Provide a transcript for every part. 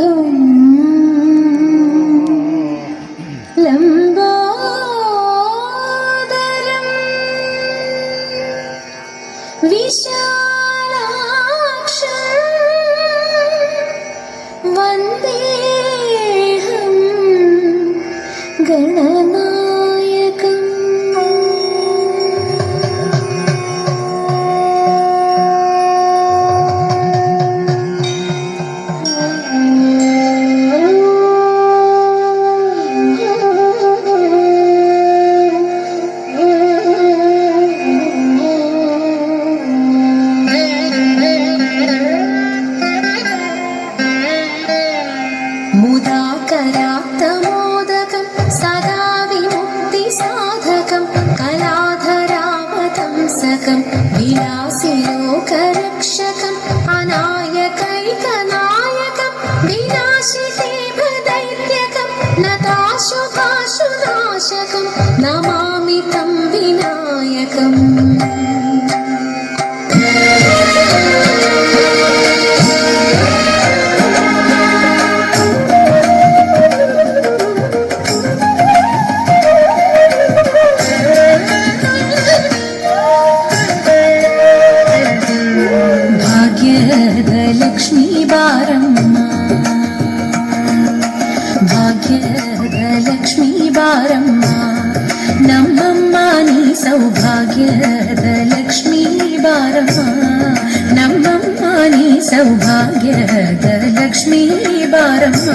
ശുഭം ലംബോദരം വിശാലാക്ഷം വന്ദേഹം ഗണനായകം. മുദാകരാത്തമോദകം സദാ വിമുക്തിസാധകം കലാധരാവതംസകം വിലാസിലോകരക്ഷകം അനായകൈകനായകം വിനാശിതേഭദൈത്യകം നതാശുഭാശുനാശകം നമാമി തം വിനായകം. ಭಾಗ್ಯದಲಕ್ಷ್ಮೀ ಬಾರಮ್ಮ ಭಾಗ್ಯದಲಕ್ಷ್ಮೀ ಬಾರಮ್ಮ ನಮ್ಮಮ್ಮ ನೀ ಸೌಭಾಗ್ಯದ ಲಕ್ಷ್ಮೀ ಬಾರಮ್ಮ ನಮ್ಮಮ್ಮ ನೀ ಸೌಭಾಗ್ಯದ ಲಕ್ಷ್ಮೀ ಬಾರಮ್ಮ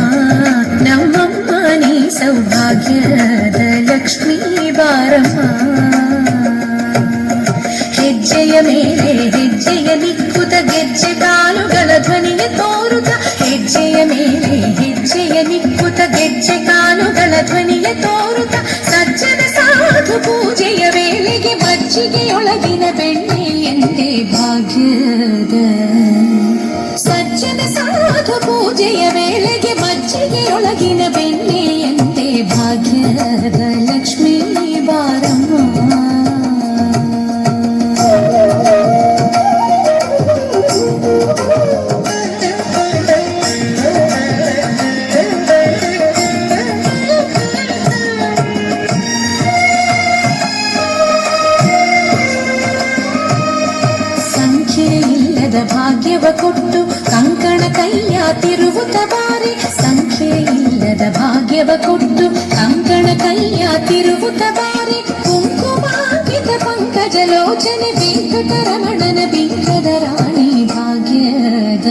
ನಮ್ಮಮ್ಮ ನೀ ಸೌಭಾಗ್ಯದ ಲಕ್ಷ್ಮೀ ಬಾರಮ್ಮ. ಹೆಜ್ಜೆಯ ಮೇಲೆ ಹೆಜ್ಜೆಯ ನಿಕ್ಕುತ ಗೆಜ್ಜೆ ಕಾಲುಗಳ ಧ್ವನಿಯ ತೋರುತ್ತ ಹೆಜ್ಜೆಯ ಮೇಲೆ ಹೆಜ್ಜೆಯ ನಿಕ್ಕುತ ಗೆಜ್ಜೆ ಕಾಲುಗಳ ಧ್ವನಿಯ ತೋರುತ್ತ ಸಜ್ಜನ ಸಾಧು ಪೂಜೆಯ ವೇಳೆಗೆ ಮಜ್ಜಿಗೆಯೊಳಗಿನ ಬೆಣ್ಣೆಯಂತೆ ಭಾಗ್ಯದ ಸಜ್ಜನ ಸಾಧು ಪೂಜೆಯ ವೇಳೆಗೆ ಮಜ್ಜಿಗೆಯೊಳಗಿನ ಬೆಣ್ಣೆಯಂತೆ ಭಾಗ್ಯದ ಲಕ್ಷ್ಮೀ ಬಾರಮ್ಮ. ಭಾಗ್ಯವ ಕೊಟ್ಟು ಕಂಕಣ ಕೈಯ ತಿರುವುತ ಬಾರಿ ಸಂಖ್ಯೆಯಿಲ್ಲದ ಭಾಗ್ಯವ ಕೊಟ್ಟು ಕಂಕಣ ಕೈಯ ತಿರುವುತ ಬಾರಿ ಕುಂಕುಮಾಂಕಿತ ಪಂಕಜ ಲೋಚನೆ ವೆಂಕಟರಮಣನ ಬಿಂಕದ ರಾಣಿ ಭಾಗ್ಯದ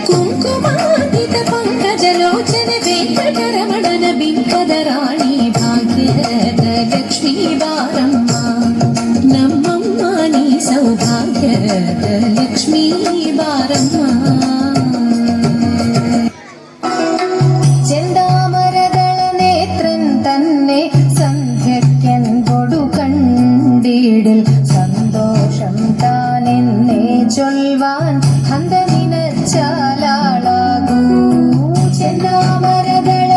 ಕುಂಕುಮಾಂಕಿತ ಪಂಕಜ ಲೋಚನೆ ವೆಂಕಟರಮಣನ ಬಿಂಕದ ರಾಣಿ ಭಾಗ್ಯದ ಲಕ್ಷ್ಮೀ ಬಾರಮ್ಮ ನಮ್ಮಮ್ಮ ನೀ ಸೌಭಾಗ್ಯದ ಲಕ್ಷ್ಮೀ ಬಾರಮ್ಮ. ചെന്താമരദള നേത്രൻ തന്നെ സന്ധ്യക്കെൻകൊടു കണ്ടിടിൽ സന്തോഷം താനെന്നെ ചൊൽവാൻ ഹന്ത നിനച്ചാലാളാകൂ. ചെന്താമരദള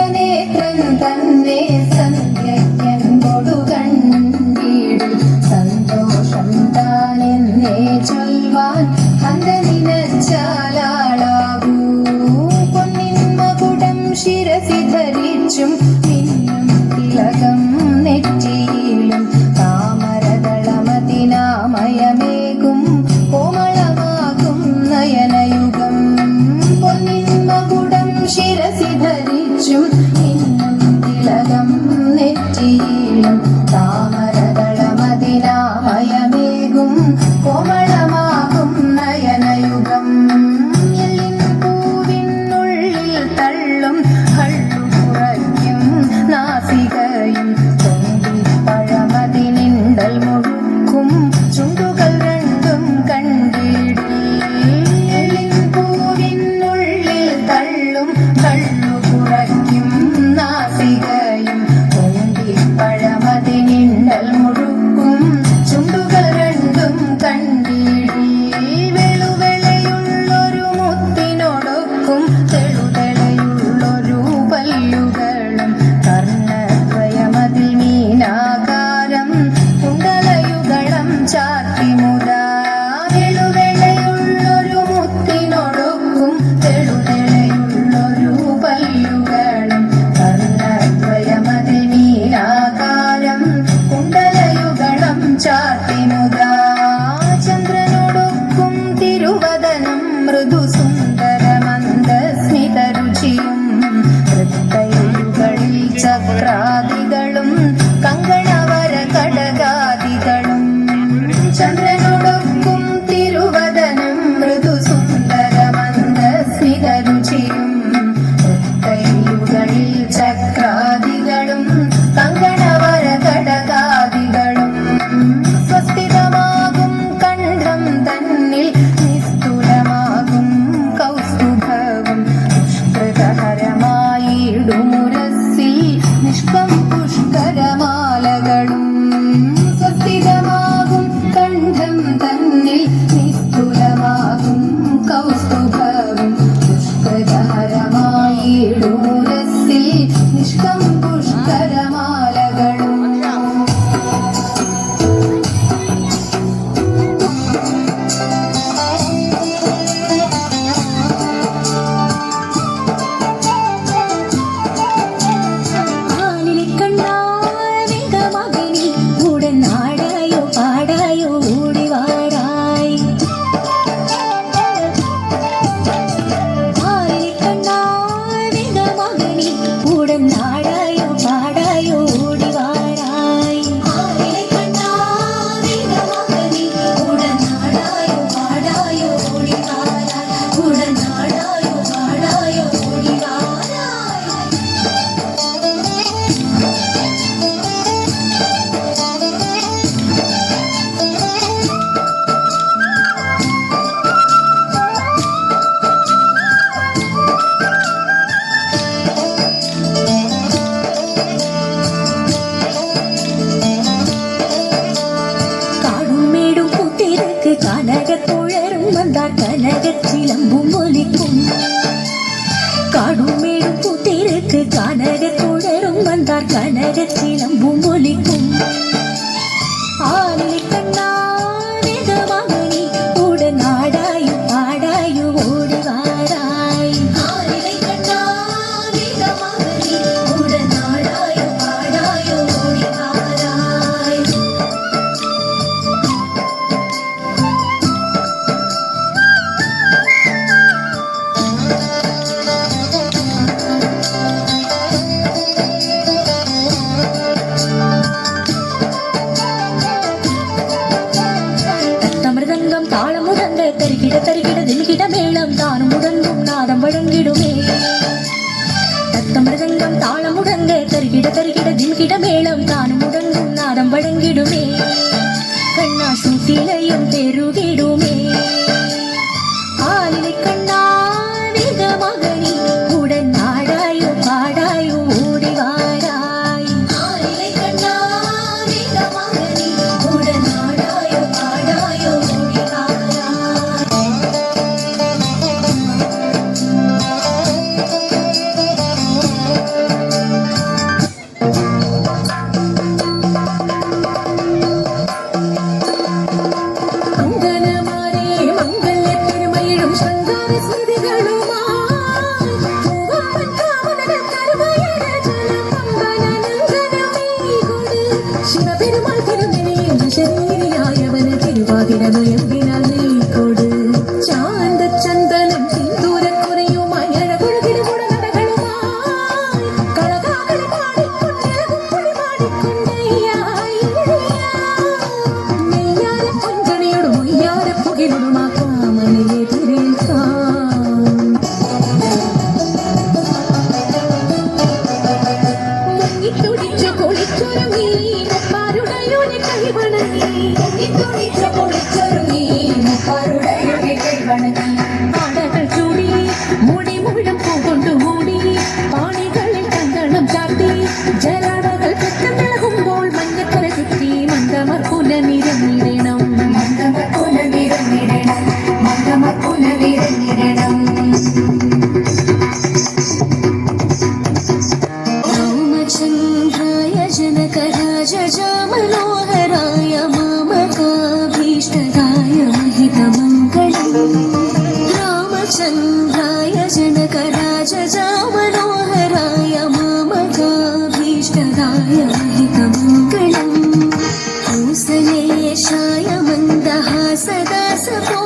കരക്കാർ കനകത്തിലമ്പും ഒലിക്കും ആലിക്കണ്ണാ വേഗമകനി ഉടൻ ആടായും ആടായും ഓടിവാരായി ആലിക്കണ്ണാ വേഗമകനി ഉടൻ ആടായും ആടായും ഓടിവാരായി തത്തമൃദംഗം താളമുടങ്ങ് തരികിട തരികിട ദിൽകിട മേളം താനും മുടങ്ങും നാദം വഴങ്ങിടുമേ തത്തമൃദംഗം താളമുടങ്ങ് തരികിട തരികിട ദിൽകിട മേളം താനും മുടങ്ങും നാദം വഴങ്ങിടുമേ കണ്ണാശൂട്ടിലയും പെരുകിടുമേ ആലിക്കണ്ണാ വേഗമകനി ഉടൻ ആടായോ പാടായോ ഓടിവാരായി ആലിക്കണ്ണാ വേഗമകനി ഉടൻ ആടായോ പാടായോ ഓടിവാരായി മംഗലമാരേ മംഗല്യ പെരുമയിലും ശൃംഗാര സ്മൃതികളുമായി പൂവപ്പൻ കാമനകൾ കരുവയുടെ ജലപമ്പനനങ്കനമേകൊട് ശിവപെരുമാൾ തിരുനെനിയും ശരീരിയായവന് തിരുവാതിര നൊയമ്പിനാൽ നീക്കൊട് ചാന്ത ചന്ദനം സിന്ദൂരക്കുറിയുമായി അഴകൊഴുകിടുമുട നടകളുമായി കളകാകളി പാടിക്കൊണ്ടിരകും പൊടി പാടിക്കൊണ്ടയ്യായി നെയ്യാര പൊൻകണിയോട് മൊയ്യാര പുകിലൊടുമാ കാമനയെ തിരേൽക്കാം മുങ്ങിത്തുടിച്ചു കുളിച്ചൊരുങ്ങി മുപ്പാരുടയോനെ കൈവണങ്ങി മുങ്ങിത്തുടിച്ചു കുളിച്ചൊരുങ്ങി മുപ്പാരുടയോനെ കൈവണങ്ങി ആടകൾ ചൂടി മുടി മുഴുവൻ പൂകൊണ്ടു മൂടി പാണികളിൽ കങ്കണം ചാട്ടി ജലാടകൾ പെട്ടെന്നിളകുമ്പോൾ മഞ്ഞക്കര ചുറ്റി മന്ദമർക്കുല നിരന്നിടണം മന്ദമർക്കുല നിരന്നിടണം മന്ദമർക്കുല നിരന്നിടണം രാമചന്ദ്രായ जनकराजमनोहराय मामकाभीष्टदाय महितमङ्गलम् रामचन्द्राय जनकराजमनोहराय मामकाभीष्टदाय महितमङ्गलम् कौसलेशाय मन्दहासदासपो